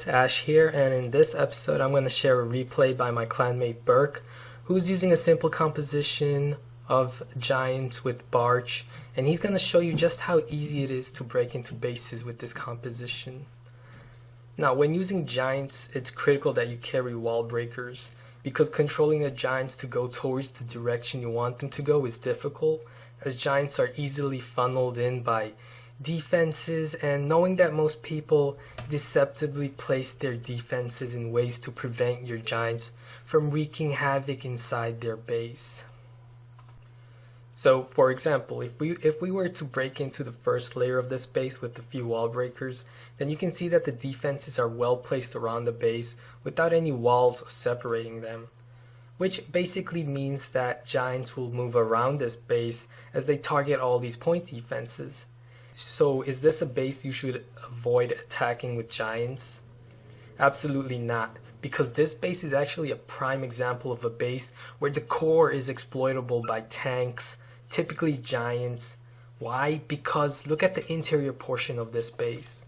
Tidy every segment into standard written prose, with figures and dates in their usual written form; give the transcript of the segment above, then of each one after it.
guys, Ash here, and in this episode I'm going to share a replay by my clanmate Burke, who's using a simple composition of giants with Barch, and he's going to show you just how easy it is to break into bases with this composition. Now, when using giants, it's critical that you carry wall breakers, because controlling the giants to go towards the direction you want them to go is difficult, as giants are easily funneled in by defenses, and knowing that most people deceptively place their defenses in ways to prevent your giants from wreaking havoc inside their base. So, for example, if we were to break into the first layer of this base with a few wall breakers, then you can see that the defenses are well placed around the base without any walls separating them, which basically means that giants will move around this base as they target all these point defenses. So is this a base you should avoid attacking with giants? Absolutely not, because this base is actually a prime example of a base where the core is exploitable by tanks, typically giants. Why? Because look at the interior portion of this base.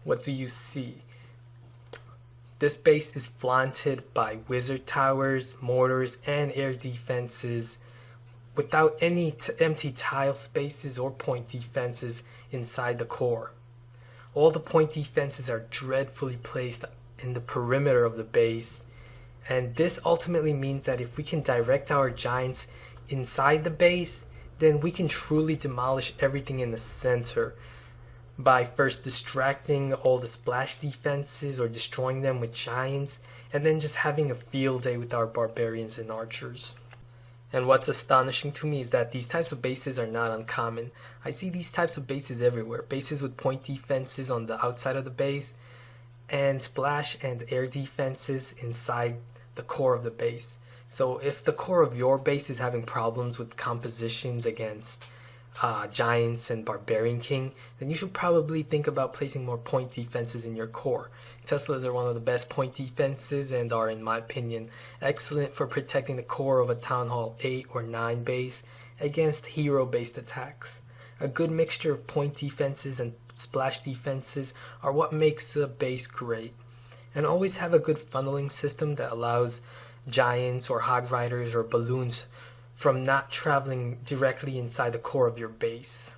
What do you see? This base is flaunted by wizard towers, mortars, and air defenses, without any empty tile spaces or point defenses inside the core. All the point defenses are dreadfully placed in the perimeter of the base, and this ultimately means that if we can direct our giants inside the base, then we can truly demolish everything in the center by first distracting all the splash defenses or destroying them with giants, and then just having a field day with our barbarians and archers. And what's astonishing to me is that these types of bases are not uncommon. I see these types of bases everywhere. Bases with point defenses on the outside of the base, and splash and air defenses inside the core of the base. So if the core of your base is having problems with compositions against giants and barbarian king, then you should probably think about placing more point defenses in your core. Teslas are one of the best point defenses and are, in my opinion, excellent for protecting the core of a Town Hall 8 or 9 base against hero-based attacks. A good mixture of point defenses and splash defenses are what makes a base great. And always have a good funneling system that allows giants or hog riders or balloons from not traveling directly inside the core of your base.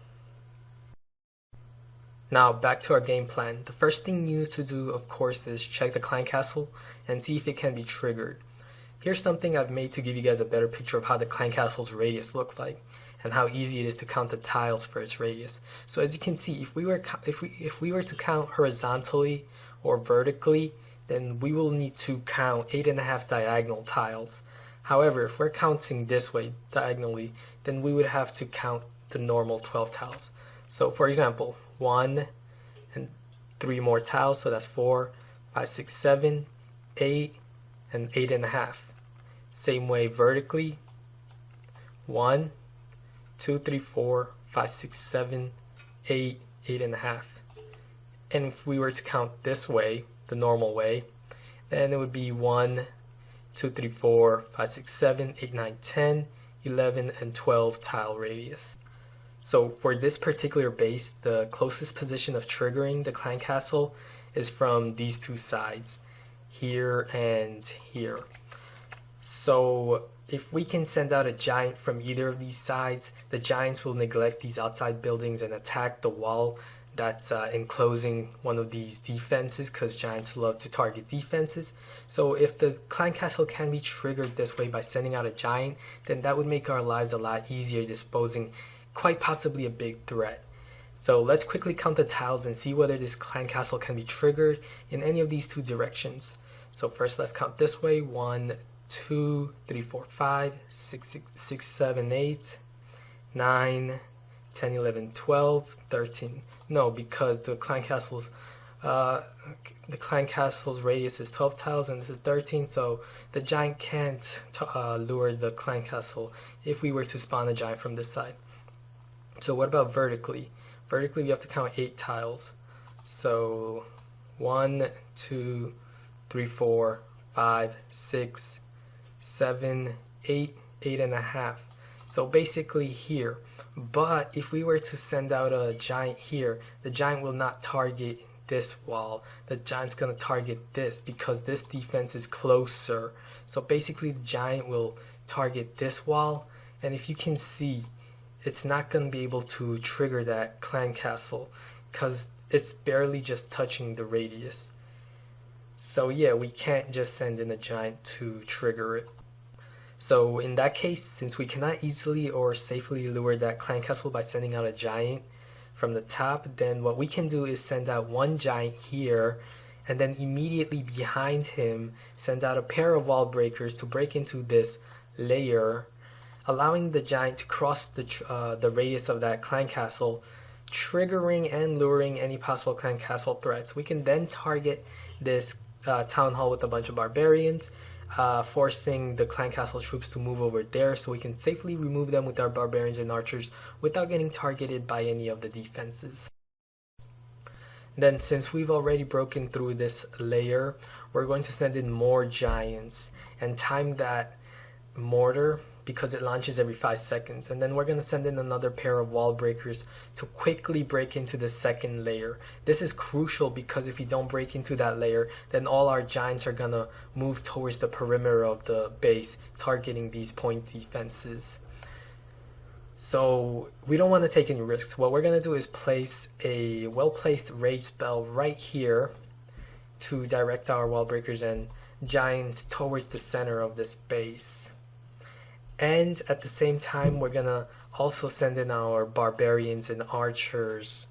Now back to our game plan. The first thing you need to do, of course, is check the clan castle and see if it can be triggered. Here's something I've made to give you guys a better picture of how the clan castle's radius looks like and how easy it is to count the tiles for its radius. So as you can see, if we were to count horizontally or vertically, then we will need to count 8.5 diagonal tiles. However, if we're counting this way, diagonally, then we would have to count the normal 12 tiles. So for example, 1 and 3 more tiles, so that's 4, 5, 6, 7, 8, and 8.5. Same way vertically, 1, 2, 3, 4, 5, 6, 7, 8, 8.5. And if we were to count this way, the normal way, then it would be 1, 2, 3, 4, 5, 6, 7, 8, 9, 10, 11, and 12 tile radius. So for this particular base, the closest position of triggering the clan castle is from these two sides, here and here. So if we can send out a giant from either of these sides, the giants will neglect these outside buildings and attack the wall that's enclosing one of these defenses, because giants love to target defenses. So if the clan castle can be triggered this way by sending out a giant, then that would make our lives a lot easier disposing quite possibly a big threat. So let's quickly count the tiles and see whether this clan castle can be triggered in any of these two directions. So first let's count this way, 1, 2, 3, 4, 5, 6, 7, 8, 9, 10, 11, 12, 13. No, because the clan castle's radius is 12 tiles and this is 13, so the giant can't lure the clan castle if we were to spawn a giant from this side. So what about vertically? Vertically we have to count 8 tiles. So 1, 2, 3, 4, 5, 6, 7, 8, 8.5. So basically here. But if we were to send out a giant here, the giant will not target this wall. The giant's gonna target this because this defense is closer. So basically the giant will target this wall, and if you can see, it's not gonna be able to trigger that clan castle because it's barely just touching the radius. So yeah, we can't just send in a giant to trigger it. So in that case, since we cannot easily or safely lure that clan castle by sending out a giant from the top, then what we can do is send out one giant here, and then immediately behind him send out a pair of wall breakers to break into this layer, allowing the giant to cross the radius of that clan castle, triggering and luring any possible clan castle threats. We can then target this town hall with a bunch of barbarians, forcing the clan castle troops to move over there so we can safely remove them with our barbarians and archers without getting targeted by any of the defenses. Then, since we've already broken through this layer, we're going to send in more giants and time that mortar because it launches every 5 seconds, and then we're going to send in another pair of wall breakers to quickly break into the second layer. This is crucial because if you don't break into that layer, then all our giants are going to move towards the perimeter of the base, targeting these point defenses. So we don't want to take any risks. What we're going to do is place a well-placed rage spell right here to direct our wall breakers and giants towards the center of this base. And at the same time, we're gonna also send in our barbarians and archers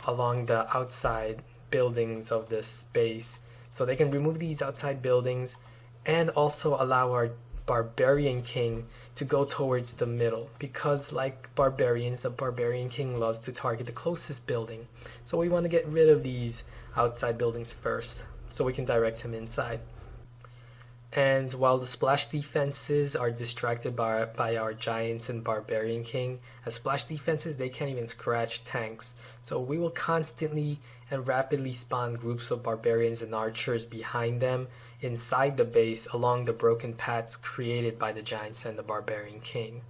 along the outside buildings of this base so they can remove these outside buildings and also allow our barbarian king to go towards the middle, because like barbarians, the barbarian king loves to target the closest building. So we want to get rid of these outside buildings first so we can direct him inside. And while the splash defenses are distracted by our giants and barbarian king, as splash defenses they can't even scratch tanks. So we will constantly and rapidly spawn groups of barbarians and archers behind them inside the base along the broken paths created by the giants and the barbarian king.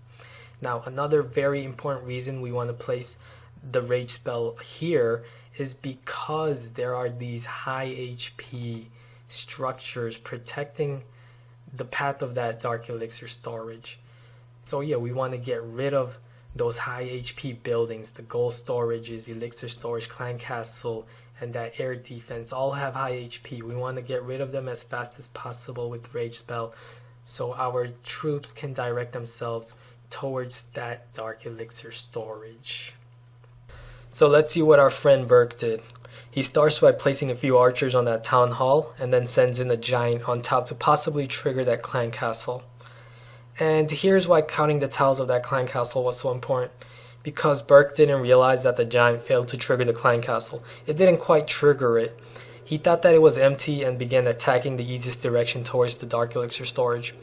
Now another very important reason we want to place the rage spell here is because there are these high HP structures protecting the path of that dark elixir storage. So yeah, we want to get rid of those high HP buildings. The gold storages, elixir storage, clan castle, and that air defense all have high HP. We want to get rid of them as fast as possible with rage spell so our troops can direct themselves towards that dark elixir storage. So let's see what our friend Burke did. He starts by placing a few archers on that town hall and then sends in a giant on top to possibly trigger that clan castle. And here's why counting the tiles of that clan castle was so important. Because Burke didn't realize that the giant failed to trigger the clan castle. It didn't quite trigger it. He thought that it was empty and began attacking the easiest direction towards the dark elixir storage.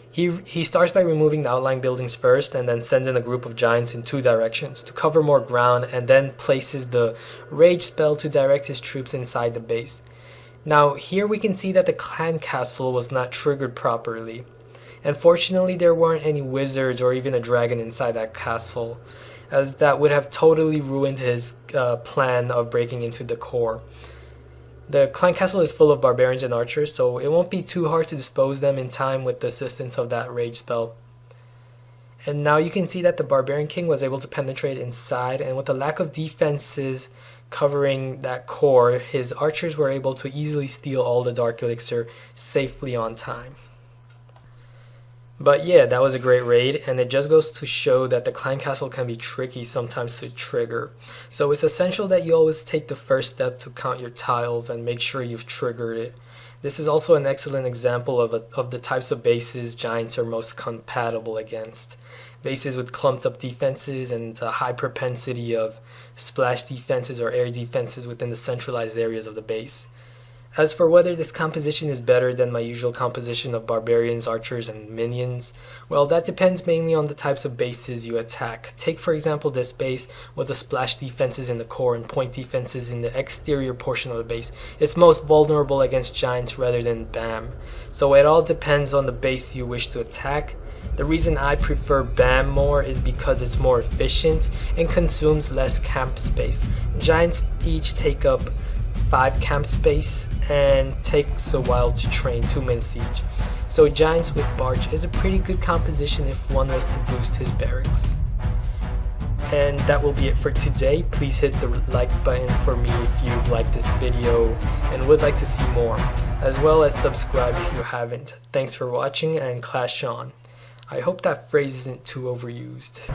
He starts by removing the outlying buildings first and then sends in a group of giants in 2 directions to cover more ground, and then places the rage spell to direct his troops inside the base. Now here we can see that the clan castle was not triggered properly. And fortunately there weren't any wizards or even a dragon inside that castle, as that would have totally ruined his plan of breaking into the core. The clan castle is full of barbarians and archers, so it won't be too hard to dispose them in time with the assistance of that rage spell. And now you can see that the barbarian king was able to penetrate inside, and with the lack of defenses covering that core, his archers were able to easily steal all the dark elixir safely on time. But yeah, that was a great raid, and it just goes to show that the clan castle can be tricky sometimes to trigger. So it's essential that you always take the first step to count your tiles and make sure you've triggered it. This is also an excellent example of the types of bases giants are most compatible against. Bases with clumped up defenses and a high propensity of splash defenses or air defenses within the centralized areas of the base. As for whether this composition is better than my usual composition of barbarians, archers, and minions, well, that depends mainly on the types of bases you attack. Take for example this base with the splash defenses in the core and point defenses in the exterior portion of the base. It's most vulnerable against giants rather than BAM. So it all depends on the base you wish to attack. The reason I prefer BAM more is because it's more efficient and consumes less camp space. Giants each take up 5 camp space, and takes a while to train, 2 minutes each. So Giants with Barch is a pretty good composition if one was to boost his barracks. And that will be it for today. Please hit the like button for me if you've liked this video and would like to see more, as well as subscribe if you haven't. Thanks for watching, and clash on. I hope that phrase isn't too overused.